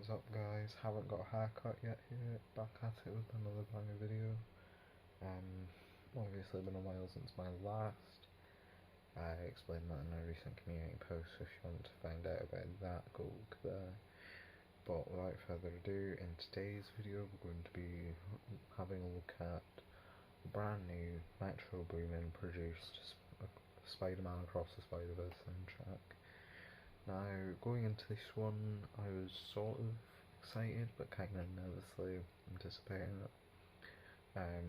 What is up guys, haven't got a haircut yet here, back at it with another banger video. Obviously been a while since my last. I explained that in a recent community post, so if you want to find out about that, go look there. But without further ado, in today's video we're going to be having a look at the brand new Metro Boomin produced Spider-Man Across the Spider-Verse soundtrack. Now, going into this one, I was sort of excited, but kind of nervously anticipating it.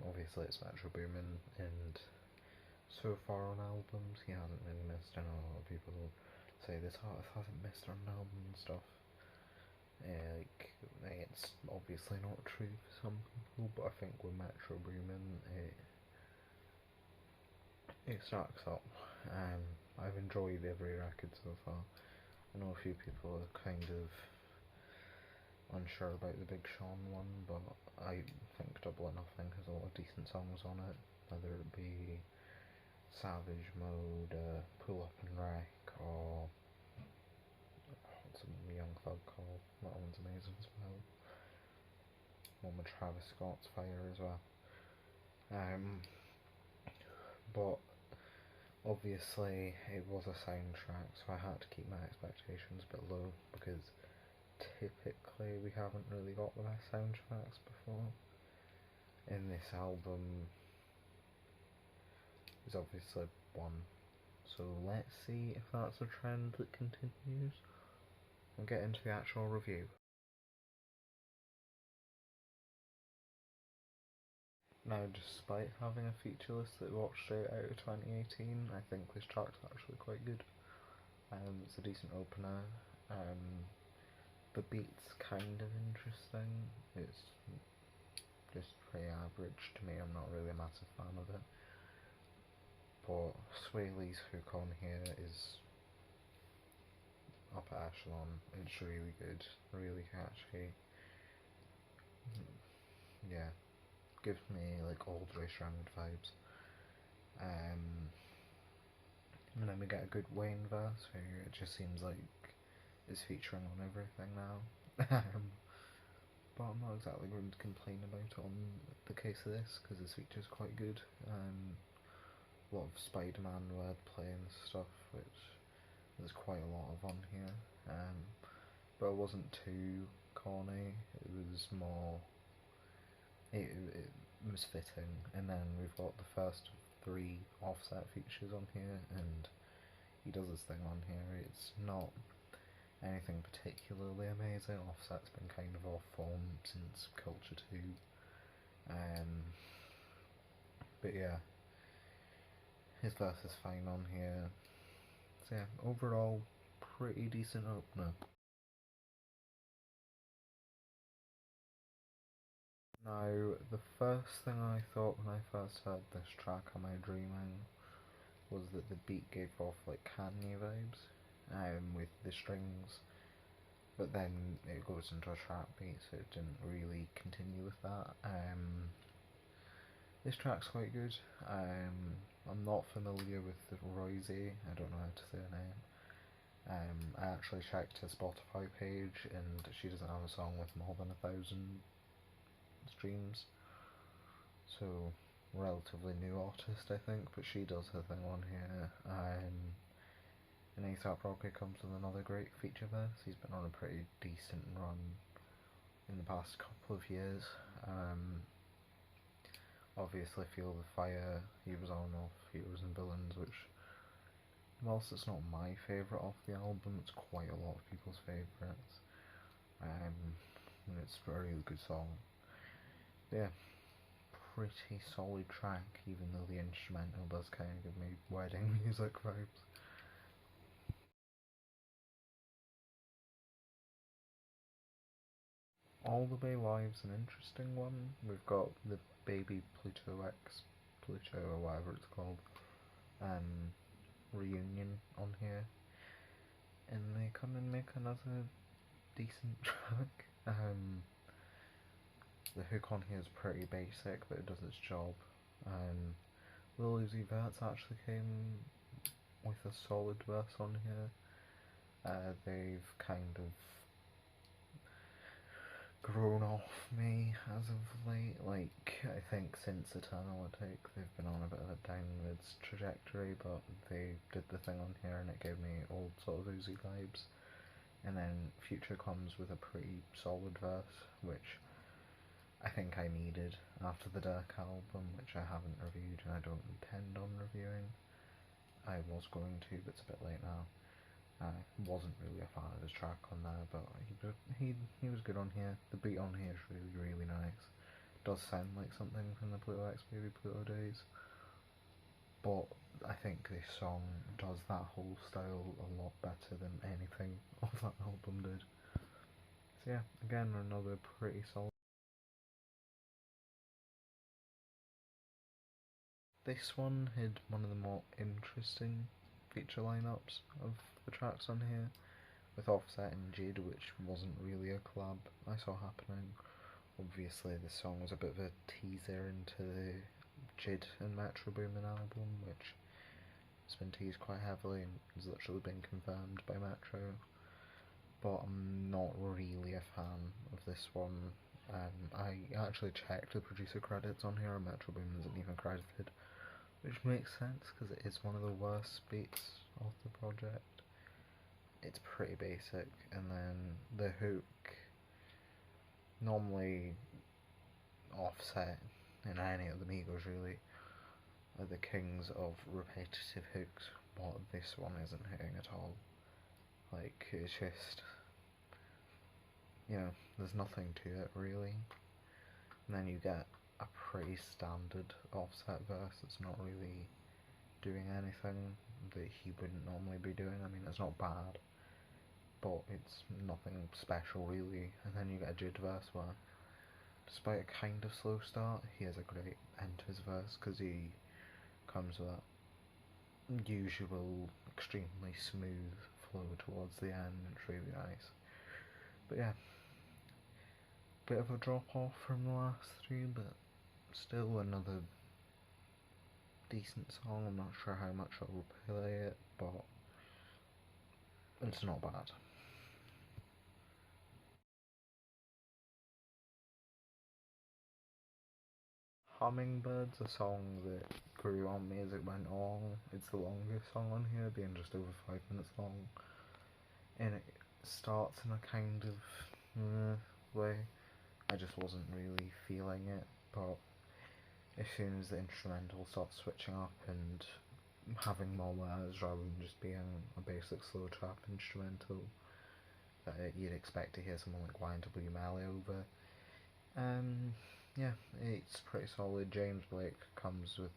Obviously it's Metro Boomin, and so far on albums, he hasn't really missed. I know a lot of people say this artist hasn't missed on an album and stuff. It's obviously not true for some people, but I think with Metro Boomin, it stacks up. I've enjoyed every record so far. I know a few people are kind of unsure about the Big Sean one, but I think Double or Nothing has a lot of decent songs on it, whether it be Savage Mode, Pull Up and Wreck, or what's the Young Thug called? That one's amazing as well. One with Travis Scott's Fire as well. But obviously it was a soundtrack, so I had to keep my expectations a bit low, because typically we haven't really got the best soundtracks before. In this album is obviously one, so let's see if that's a trend that continues and get into the actual review. Now, despite having a feature list that watched straight out of 2018, I think this track's actually quite good. It's a decent opener. The beat's kind of interesting. It's just pretty average to me. I'm not really a massive fan of it. But Swae's hook on here is upper echelon. It's really good, really catchy. Yeah, gives me like old Race Round vibes. And then we get a good Wayne verse where it just seems like it's featuring on everything now. But I'm not exactly going to complain about it on the case of this, because this feature's quite good. A lot of Spider-Man wordplay and stuff, which there's quite a lot of on here. But it wasn't too corny, it was more, it was fitting. And then we've got the first 3 Offset features on here, and he does his thing on here. It's not anything particularly amazing. Offset's been kind of off form since Culture 2. But yeah, his verse is fine on here. So yeah, overall, pretty decent opener. Now, the first thing I thought when I first heard this track, Am I Dreaming, was that the beat gave off like Kanye vibes, with the strings, but then it goes into a trap beat, so it didn't really continue with that. This track's quite good. I'm not familiar with the Roisee, I don't know how to say her name. I actually checked her Spotify page, and she doesn't have a song with more than 1,000 streams, so relatively new artist I think, but she does her thing on here. And A AP Rocky comes with another great feature verse. He's been on a pretty decent run in the past couple of years. Obviously Feel the Fire, he was on off Heroes and Villains, which, whilst it's not my favourite off the album, it's quite a lot of people's favourites. And it's a really good song. Yeah, pretty solid track, even though the instrumental does kind of give me wedding music vibes. All the Way Live's an interesting one. We've got the Baby Pluto X, Pluto or whatever it's called, reunion on here, and they come and make another decent track. The hook on here is pretty basic, but it does its job. Lil Uzi Vert actually came with a solid verse on here. They've kind of grown off me as of late. Like, I think since Eternal Attack they've been on a bit of a downwards trajectory, but they did the thing on here and it gave me old sort of Uzi vibes. And then Future comes with a pretty solid verse, which I think I needed after the Dirk album, which I haven't reviewed and I don't intend on reviewing. I was going to, but it's a bit late now. I wasn't really a fan of his track on there, but he was good on here. The beat on here is really, really nice. Does sound like something from the Pluto X Baby Pluto days, but I think this song does that whole style a lot better than anything off that album did. So yeah, again, another pretty solid. This one had one of the more interesting feature lineups of the tracks on here, with Offset and JID, which wasn't really a collab I saw happening. Obviously this song was a bit of a teaser into the JID and Metro Boomin album, which has been teased quite heavily and has literally been confirmed by Metro. But I'm not really a fan of this one. I actually checked the producer credits on here and Metro Boomin isn't even credited, which makes sense because it is one of the worst beats of the project. It's pretty basic, and then the hook, normally Offset and any of the Migos really are the kings of repetitive hooks, but this one isn't hitting at all. Like, it's just, there's nothing to it really. And then you get a pretty standard Offset verse that's not really doing anything that he wouldn't normally be doing. I mean, it's not bad, but it's nothing special really. And then you get a JID verse where, despite a kind of slow start, he has a great end to his verse because he comes with that usual extremely smooth flow towards the end. It's really nice. But yeah, bit of a drop off from the last three, but still another decent song. I'm not sure how much I'll play it, but it's not bad. Hummingbird's a song that grew on me as it went on. It's the longest song on here, being just over 5 minutes long. And it starts in a kind of way. I just wasn't really feeling it, but as soon as the instrumental starts switching up and having more words rather than just being a basic slow trap instrumental that you'd expect to hear someone like YNW Melly over, yeah, it's pretty solid. James Blake comes with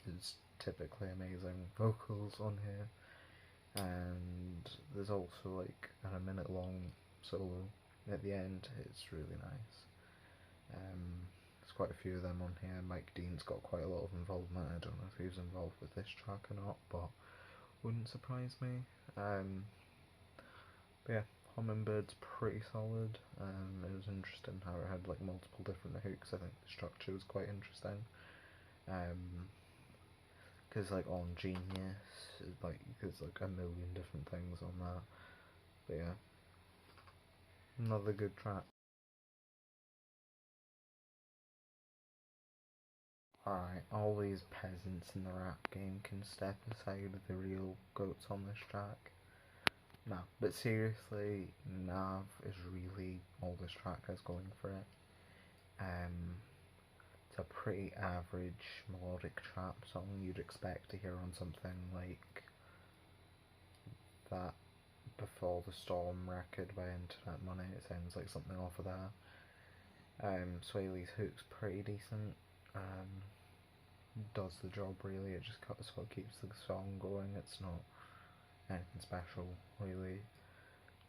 his typically amazing vocals on here, and there's also like a minute long solo at the end. It's really nice. There's quite a few of them on here. Mike Dean's got quite a lot of involvement. I don't know if he was involved with this track or not, but wouldn't surprise me. But yeah, Hummingbird's pretty solid. It was interesting how it had like multiple different hooks. I think the structure was quite interesting. Because like on Genius, like there's like a million different things on that. But yeah, another good track. Alright, all these peasants in the rap game can step aside the real goats on this track. No, but seriously, Nav is really all this track has going for it. It's a pretty average melodic trap song you'd expect to hear on something like that Before the Storm record by Internet Money. It sounds like something off of there. Swae hook's pretty decent. Does the job really. It just sort of keeps the song going. It's not anything special really.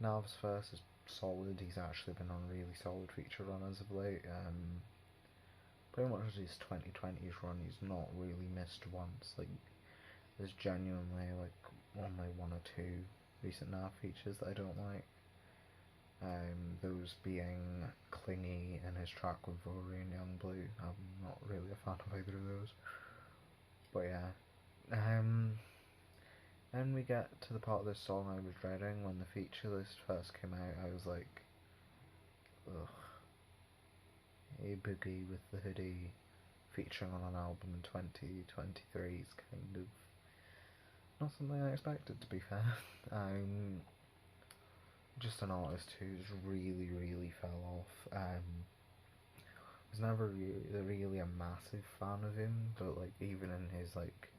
Nav's verse is solid. He's actually been on really solid feature run as of late. Pretty much his 2020s run, he's not really missed once. Like, there's genuinely like only one or two recent Nav features that I don't like. Those being Clingy and his track with Rory and Young Blue. I'm not really a fan of either of those. But yeah. Then we get to the part of this song I was dreading when the feature list first came out. I was like, ugh, a Boogie with the Hoodie featuring on an album in 2023 is kind of not something I expected, to be fair. Just an artist who's really fell off. Was never really a massive fan of him, but like even in his like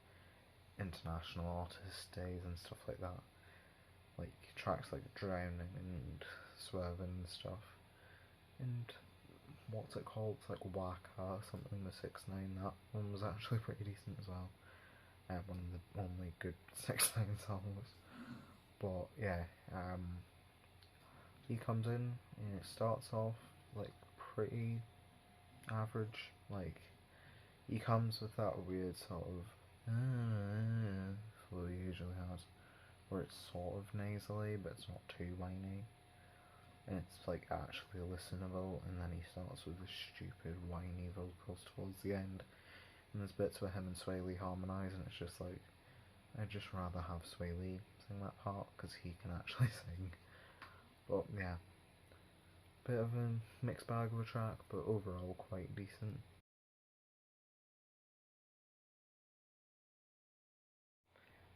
international artist days and stuff like that, like tracks like Drowning and Swerving and stuff, and what's it called? It's like Waka something with 6ix9ine. That one was actually pretty decent as well. One of the only good 6ix9ine songs. But yeah, he comes in and it starts off like pretty average. Like he comes with that weird sort of flow he usually has, where it's sort of nasally but it's not too whiny, and it's like actually listenable. And then he starts with the stupid whiny vocals towards the end, and there's bits where him and Swae harmonise, and it's just like I'd just rather have Swae sing that part because he can actually sing. But yeah, bit of a mixed bag of a track, but overall quite decent.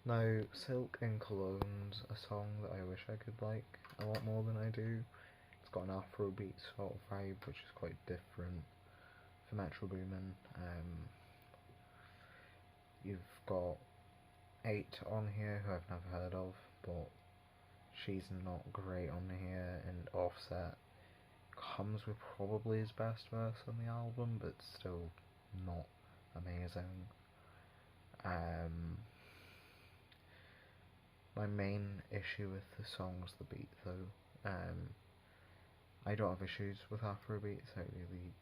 Now, Silk in Cologne's a song that I wish I could like a lot more than I do. It's got an Afrobeat sort of vibe, which is quite different for Metro Boomin. You've got 8 on here who I've never heard of, but she's not great on here, and Offset comes with probably his best verse on the album, but still not amazing. My main issue with the song's the beat though. I don't have issues with Afrobeats, I really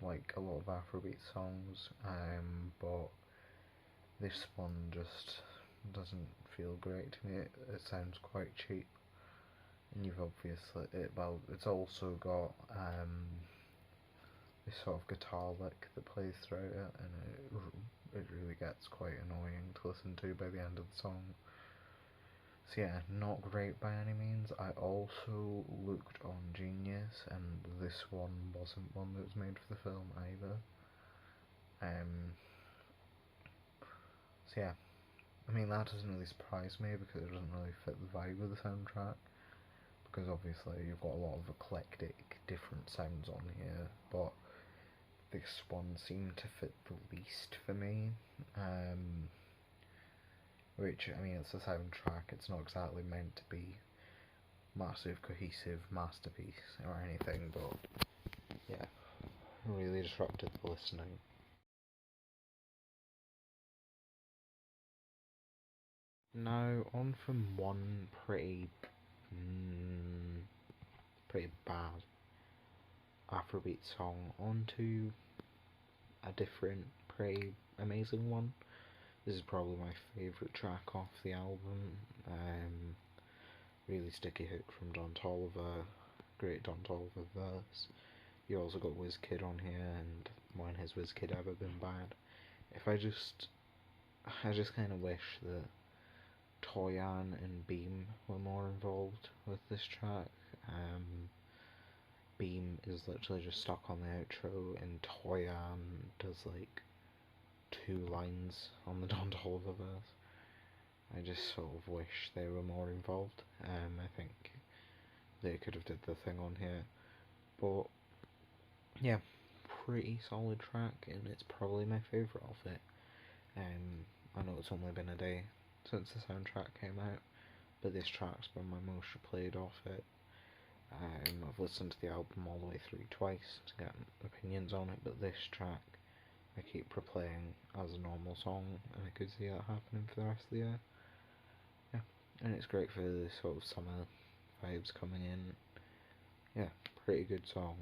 like a lot of Afrobeat songs, but this one just doesn't feel great to me. It sounds quite cheap, and you've obviously, it's also got this sort of guitar lick that plays throughout it, and it really gets quite annoying to listen to by the end of the song. So yeah, not great by any means. I also looked on Genius, and this one wasn't one that was made for the film either. So yeah, I mean that doesn't really surprise me because it doesn't really fit the vibe of the soundtrack, because obviously you've got a lot of eclectic different sounds on here, but this one seemed to fit the least for me. Which, I mean, it's a soundtrack, it's not exactly meant to be massive, cohesive masterpiece or anything, but yeah, really disrupted the listening. Now, on from one pretty bad Afrobeat song onto a different, pretty amazing one. This is probably my favourite track off the album. Really sticky hook from Don Toliver, great Don Toliver verse. You also got WizKid on here, and when has WizKid ever been bad? I just kind of wish that Toyan and Beam were more involved with this track. Beam is literally just stuck on the outro, and Toyan does like 2 lines on the Don Toliver verse. I just sort of wish they were more involved. I think they could have did the thing on here, but yeah, pretty solid track, and it's probably my favourite of it. I know it's only been a day since the soundtrack came out, but this track's been my most played off it. I've listened to the album all the way through twice to get opinions on it, but this track I keep replaying as a normal song, and I could see that happening for the rest of the year. Yeah, and it's great for the sort of summer vibes coming in. Yeah, pretty good song.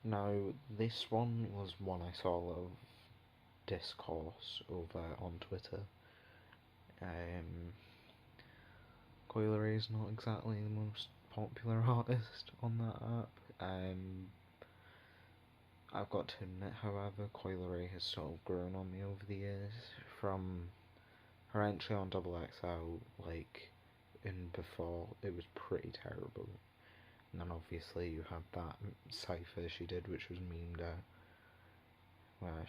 Now, this one was one I saw a lot of discourse over on Twitter. Coi Leray is not exactly the most popular artist on that app. I've got to admit, however, Coi Leray has sort of grown on me over the years, from her entry on XXL, like, in before, it was pretty terrible. And then obviously you had that cypher she did, which was memed out, where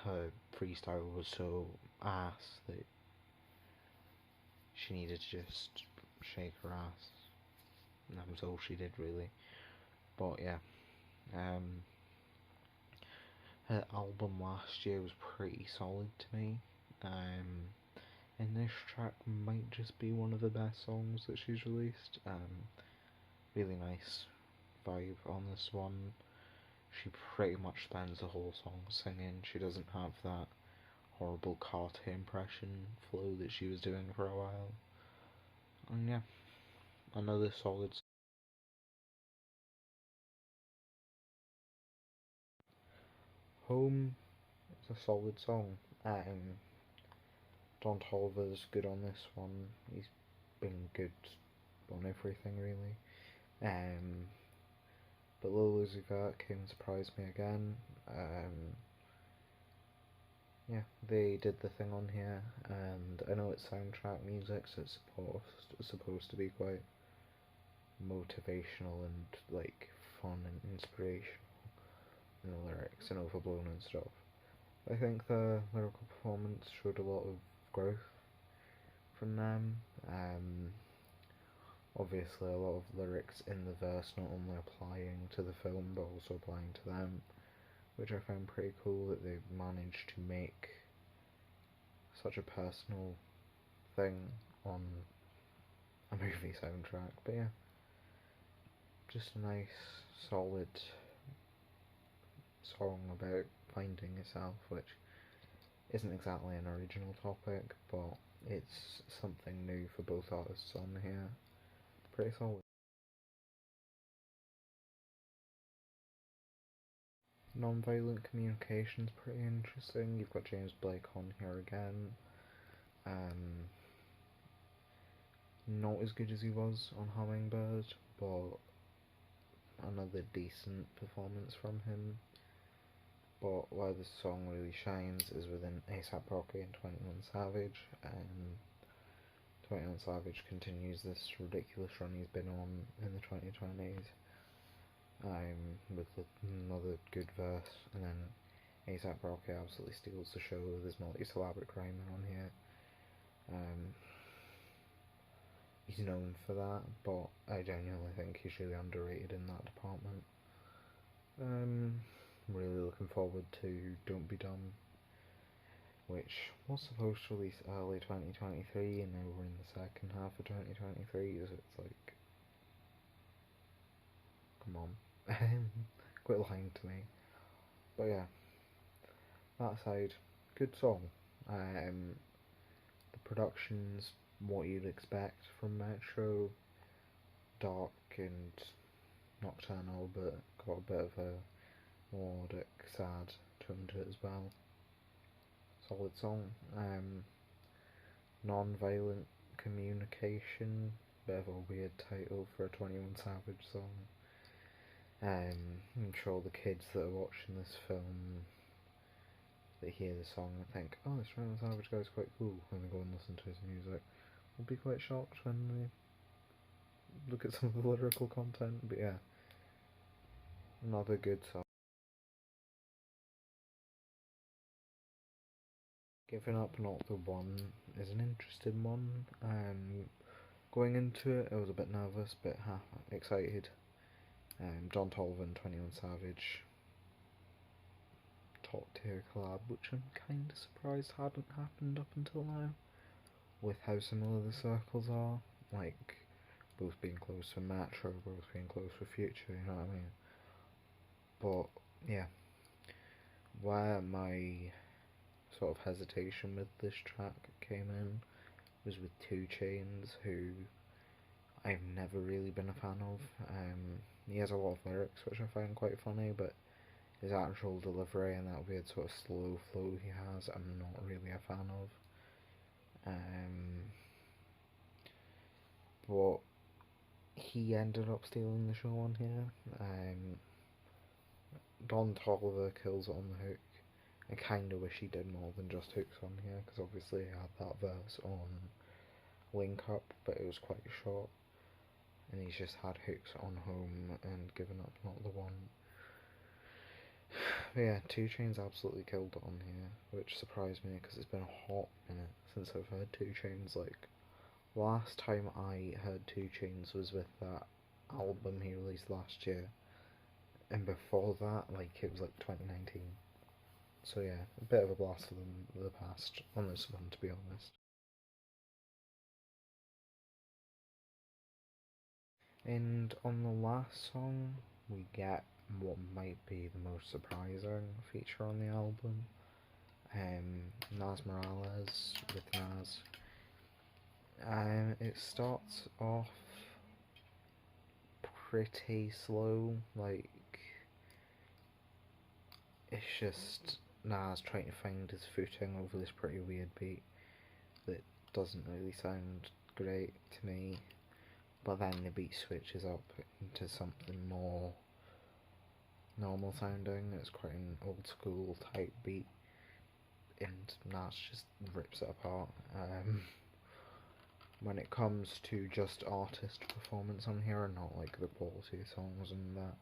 her freestyle was so ass that she needed to just shake her ass. And that was all she did, really. But yeah, her album last year was pretty solid to me. And this track might just be one of the best songs that she's released. Really nice vibe on this one. She pretty much spends the whole song singing. She doesn't have that horrible Carter impression flow that she was doing for a while. And yeah, another solid. Home is a solid song. Don Toliver's good on this one. He's been good on everything, really. But Lil Uzi Vert came and surprised me again. Yeah, they did the thing on here, and I know it's soundtrack music, so it's supposed to be quite motivational and like fun and inspirational in the lyrics and overblown and stuff. I think the lyrical performance showed a lot of growth from them. Obviously, a lot of lyrics in the verse not only applying to the film but also applying to them, which I found pretty cool that they managed to make such a personal thing on a movie soundtrack. But yeah, just a nice, solid song about finding yourself, which isn't exactly an original topic, but it's something new for both artists on here. Pretty solid. Nonviolent communication's pretty interesting. You've got James Blake on here again. Not as good as he was on Hummingbird, but another decent performance from him. But where this song really shines is within A$AP Rocky and 21 Savage. 21 Savage continues this ridiculous run he's been on in the 2020s. With another good verse, and then A$AP Rocky absolutely steals the show with his multi-syllabic rhyming on here. He's known for that, but I genuinely think he's really underrated in that department. I'm really looking forward to Don't Be Dumb, which was supposed to release early 2023, and now we're in the second half of 2023, so it's like, come on, quit lying to me. But yeah, that aside, good song. The production's what you'd expect from Metro, dark and nocturnal, but got a bit of a melodic, sad tone to it as well. Solid song. Nonviolent communication, bit of a weird title for a 21 Savage song. I'm sure the kids that are watching this film, that hear the song and think, oh, this 21 Savage guy's quite cool, and they go and listen to his music, will be quite shocked when they look at some of the lyrical content. But yeah, another good song. Giving Up Not the One is an interesting one. Going into it, I was a bit nervous, but excited. Don Toliver and 21 Savage, top tier collab, which I'm kind of surprised hadn't happened up until now, with how similar the circles are. Like, both being close to Metro, both being close with Future, you know what I mean? But yeah, where my sort of hesitation with this track came in was with 2 Chainz, who I've never really been a fan of. He has a lot of lyrics which I find quite funny, but his actual delivery and that weird sort of slow flow he has, I'm not really a fan of. But he ended up stealing the show on here. Don Toliver kills it on the hook. I kinda wish he did more than just hooks on here, because obviously he had that verse on link up, but it was quite short, and he's just had hooks on Home and Given Up Not the One. But yeah, 2 Chainz absolutely killed it on here, which surprised me because it's been a hot minute since I've heard 2 Chainz. Like, last time I heard 2 Chainz was with that album he released last year, and before that, like, it was like 2019. So yeah, a bit of a blast from the past on this one, to be honest. And on the last song, we get what might be the most surprising feature on the album. Nas Morales with Nas. It starts off pretty slow, like, it's just Nas trying to find his footing over this pretty weird beat that doesn't really sound great to me, but then the beat switches up into something more normal sounding. It's quite an old school type beat, and Nas just rips it apart. When it comes to just artist performance on here and not like the quality of songs and that,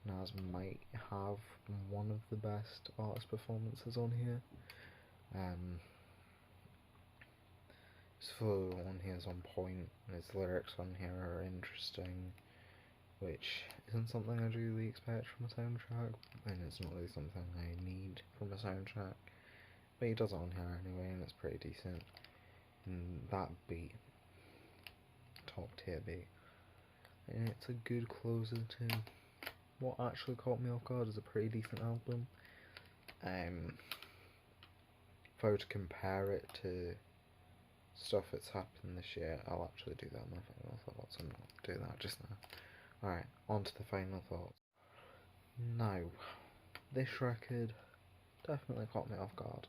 Nas might have one of the best artist performances on here. His flow on here is on point, his lyrics on here are interesting, which isn't something I'd really expect from a soundtrack, and it's not really something I need from a soundtrack, but he does it on here anyway, and it's pretty decent. And that beat, top tier beat, and it's a good closer to what actually caught me off guard as a pretty decent album. If I were to compare it to stuff that's happened this year, I'll actually do that in my final thoughts. I'm not doing that just now. Alright, on to the final thoughts. Now, this record definitely caught me off guard.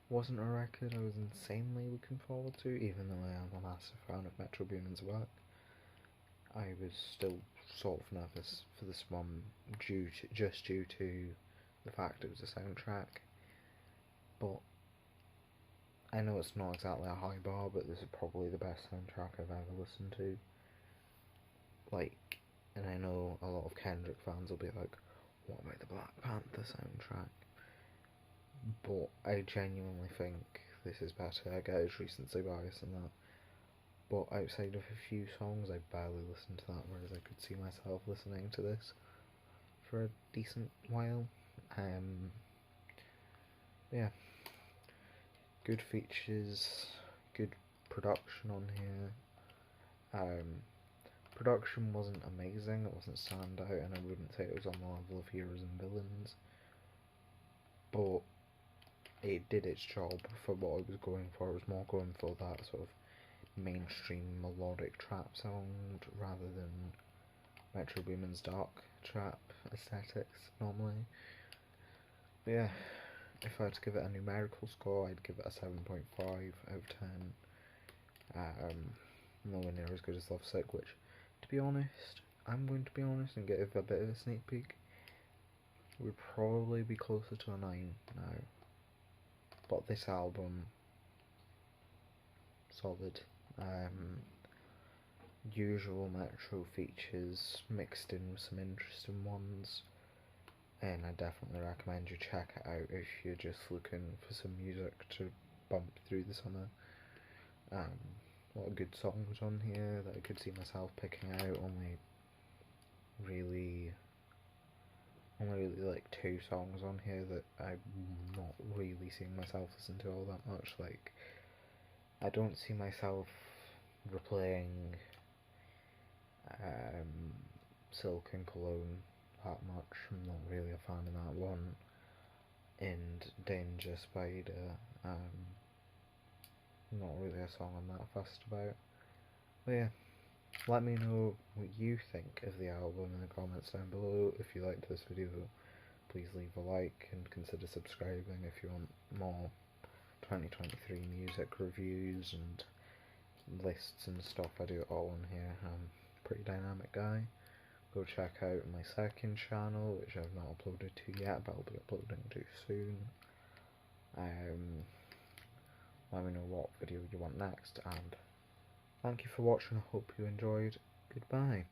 Wasn't a record I was insanely looking forward to, even though I am a massive fan of Metro Boomin's work. I was still sort of nervous for this one, just due to the fact it was a soundtrack. But I know it's not exactly a high bar, but this is probably the best soundtrack I've ever listened to. Like, and I know a lot of Kendrick fans will be like, what about the Black Panther soundtrack? But I genuinely think this is better. I get it's recency bias and that, but outside of a few songs I barely listen to that, whereas I could see myself listening to this for a decent while. Yeah, good features, good production on here. Production wasn't amazing, it wasn't standout, and I wouldn't say it was on the level of Heroes and Villains, but it did its job for what I was going for. I was more going for that sort of mainstream melodic trap sound rather than Metro Boomin's dark trap aesthetics normally. But yeah, if I had to give it a numerical score, I'd give it a 7.5 out of 10. Nowhere near as good as Lovesick, which, to be honest, I'm going to be honest and give a bit of a sneak peek, would probably be closer to a 9 now. But this album, solid. Usual Metro features mixed in with some interesting ones, and I definitely recommend you check it out if you're just looking for some music to bump through the summer. A lot of good songs on here that I could see myself picking out. Only really like 2 songs on here that I'm not really seeing myself listen to all that much. Like, I don't see myself replaying Silk and Cologne that much. I'm not really a fan of that one. And Danger Spider, not really a song I'm that fussed about. But yeah, let me know what you think of the album in the comments down below. If you liked this video, please leave a like and consider subscribing if you want more 2023 music reviews and lists and stuff. I do it all on here. I'm a pretty dynamic guy. Go check out my second channel, which I've not uploaded to yet, but I'll be uploading to soon. let me know what video you want next, and thank you for watching. I hope you enjoyed. Goodbye.